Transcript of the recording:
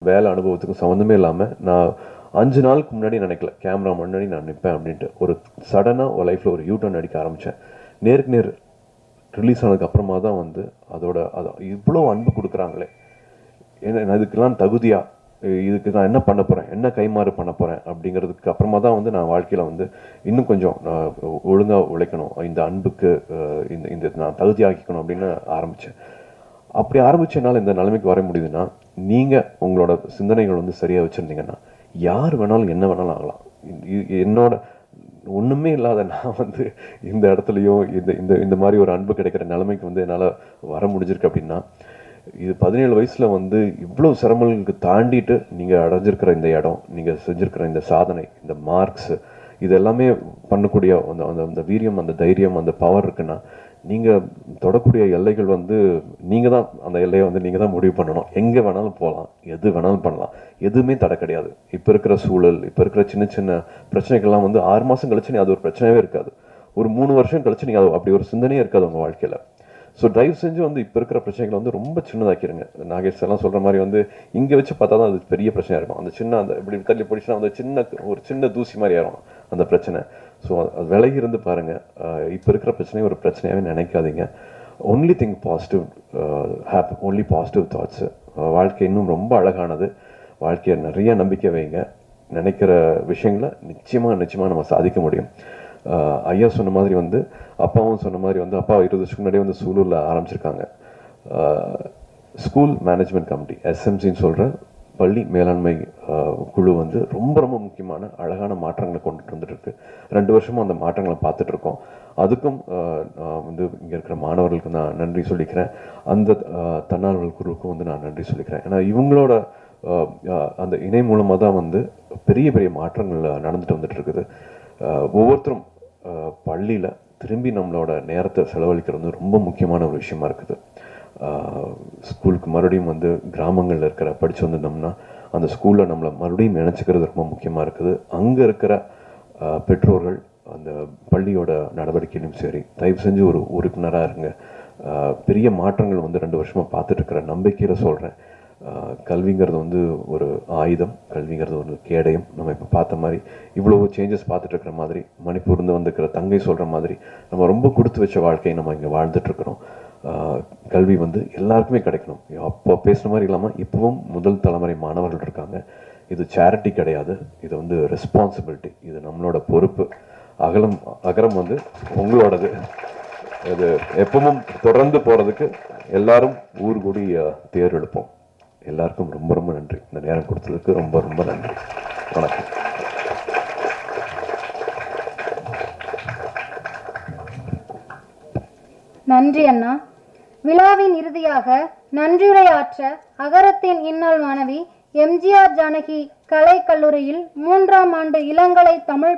வேலை அனுபவத்துக்கும் சம்மந்தமே இல்லாமல் நான் 5 நாளுக்கு முன்னாடி நினைக்கல கேமரா முன்னாடி நான் நிற்பேன் அப்படின்ட்டு. ஒரு சடனாக ஒரு லைஃப்பில் ஒரு யூட்டர்ன் அடிக்க ஆரம்பித்தேன். நேருக்கு நேர் ரிலீஸ் ஆனதுக்கு அப்புறமா தான் வந்து அது இவ்வளோ அன்பு கொடுக்குறாங்களே, ஏன்னா இதுக்கெல்லாம் தகுதியாக, இதுக்கு நான் என்ன பண்ண போகிறேன், என்ன கைமாறு பண்ண போகிறேன் அப்படிங்கிறதுக்கு அப்புறமா தான் வந்து நான் வாழ்க்கையில் வந்து இன்னும் கொஞ்சம் நான் ஒழுங்காக உழைக்கணும், இந்த அன்புக்கு இந்த நான் தகுதியாக்கிக்கணும் அப்படின்னு ஆரம்பித்தேன். அப்படி ஆரம்பிச்சனால இந்த நிலைமைக்கு வர முடியுதுன்னா, நீங்கள் உங்களோட சிந்தனைகள் வந்து சரியாக வச்சுருந்தீங்கன்னா யார் வேணாலும் என்ன வேணாலும் ஆகலாம். என்னோட ஒன்றுமே இல்லாத நான் வந்து இந்த இடத்துலையும் இந்த மாதிரி ஒரு அன்பு கிடைக்கிற நிலைமைக்கு வந்து என்னால் வர முடிஞ்சிருக்கு அப்படின்னா, இது 17 வயசில் வந்து இவ்வளோ சிரமங்களுக்கு தாண்டிட்டு நீங்கள் அடைஞ்சிருக்கிற இந்த இடம், நீங்கள் செஞ்சுருக்கிற இந்த சாதனை, இந்த மார்க்ஸு, இது எல்லாமே பண்ணக்கூடிய அந்த வீரியம், அந்த தைரியம், அந்த பவர் இருக்குன்னா, நீங்கள் தொடக்கூடிய எல்லைகள் வந்து நீங்கள் தான் அந்த எல்லையை வந்து நீங்கள் தான் முடிவு பண்ணணும். எங்கே வேணாலும் போகலாம், எது வேணாலும் பண்ணலாம், எதுவுமே தடை கிடையாது. இப்போ இருக்கிற சூழல், இப்போ இருக்கிற சின்ன சின்ன பிரச்சனைகள்லாம் வந்து 6 மாதம் கழிச்சு நீ அது ஒரு பிரச்சனையே இருக்காது. ஒரு 3 வருஷம் கழிச்சு நீங்கள் அது அப்படி ஒரு சிந்தனையே இருக்காது உங்கள் வாழ்க்கையில். ஸோ தயவு செஞ்சு வந்து இப்போ இருக்கிற பிரச்சனைகளை வந்து ரொம்ப சின்னதாக்கிடுங்க. நாகேஷ் எல்லாம் சொல்கிற மாதிரி வந்து இங்கே வச்சு பார்த்தா தான் அது பெரிய பிரச்சனையாக இருக்கும். அந்த இப்படி தள்ளி பிடிச்சினா அந்த ஒரு சின்ன தூசி மாதிரி ஆயிரும் அந்த பிரச்சனை. ஸோ அது விலகி இருந்து பாருங்கள். இப்போ இருக்கிற பிரச்சனையை ஒரு பிரச்சனையாகவே நினைக்காதீங்க. Only think positive, only positive thoughts. வாழ்க்கை இன்னும் ரொம்ப அழகானது. வாழ்க்கையை நிறைய நம்பிக்கை வைங்க. நினைக்கிற விஷயங்களை நிச்சயமாக நம்ம சாதிக்க முடியும். ஐயா சொன்ன மாதிரி வந்து அப்பாவும் சொன்ன மாதிரி வந்து அப்பா 20 வருஷத்துக்கு முன்னாடியே வந்து சூலூரில் ஆரம்பிச்சிருக்காங்க. ஸ்கூல் மேனேஜ்மெண்ட் கமிட்டி, எஸ்எம்சின்னு சொல்கிற பள்ளி மேலாண்மை குழு வந்து ரொம்ப ரொம்ப முக்கியமான அழகான மாற்றங்களை கொண்டுட்டு வந்துட்டுருக்கு. 2 வருஷமும் அந்த மாற்றங்களை பார்த்துட்ருக்கோம். அதுக்கும் வந்து இங்கே இருக்கிற மாணவர்களுக்கு நான் நன்றி சொல்லிக்கிறேன். அந்த தன்னார்வல் குழுவுக்கும் வந்து நான் நன்றி சொல்லிக்கிறேன். ஏன்னா இவங்களோட அந்த இணை மூலமாக தான் வந்து பெரிய பெரிய மாற்றங்கள் நடந்துட்டு வந்துட்டு இருக்குது. ஒவ்வொருத்தரும் பள்ளியில் திரும்பி நம்மளோட நேரத்தை செலவழிக்கிறது வந்து ரொம்ப முக்கியமான ஒரு விஷயமா இருக்குது. ஸ்கூலுக்கு மறுபடியும் வந்து கிராமங்களில் இருக்கிற படித்து வந்திருந்தோம்னா அந்த ஸ்கூலில் நம்மளை மறுபடியும் நினச்சிக்கிறது ரொம்ப முக்கியமாக இருக்குது. அங்கே இருக்கிற பெற்றோர்கள் அந்த பள்ளியோட நடவடிக்கையிலும் சரி, தயவு செஞ்சு ஒரு உறுப்பினராக இருங்க. பெரிய மாற்றங்கள் வந்து 2 வருஷமாக பார்த்துட்ருக்கிற நம்பிக்கையில் சொல்கிறேன். கல்விங்கிறது வந்து ஒரு ஆயுதம், கல்விங்கிறது ஒரு கேடயம். நம்ம இப்போ பார்த்த மாதிரி இவ்வளோ சேஞ்சஸ் பார்த்துட்ருக்கிற மாதிரி, மணிப்பூர்ந்து வந்துருக்கிற தங்கை சொல்கிற மாதிரி நம்ம ரொம்ப கொடுத்து வச்ச வாழ்க்கையை நம்ம இங்கே வாழ்ந்துட்டுருக்குறோம். கல்வி வந்து எல்லாருக்குமே கிடைக்கணும். அப்போ பேசுகிற மாதிரி இல்லாமல் இப்போவும் முதல் தலைமுறை மாணவர்கள் இருக்காங்க. இது சேரிட்டி கிடையாது, இது வந்து ரெஸ்பான்சிபிலிட்டி, இது நம்மளோட பொறுப்பு. அகரம் வந்து உங்களோடது. இது எப்பவும் தொடர்ந்து போகிறதுக்கு எல்லாரும் ஊர் கூடி தேர் எடுப்போம். எல்லாருக்கும் ரொம்ப ரொம்ப நன்றி. இந்த நேரம் கொடுத்ததுக்கு ரொம்ப ரொம்ப நன்றி. வணக்கம். நன்றி அண்ணா. விழாவின் இறுதியாக நன்றியுரையாற்ற அகரத்தின் இன்னாள் மாணவி எம்ஜிஆர் ஜானகி கலைக்கல்லூரியில் 3ஆம் ஆண்டு இளங்கலை தமிழ்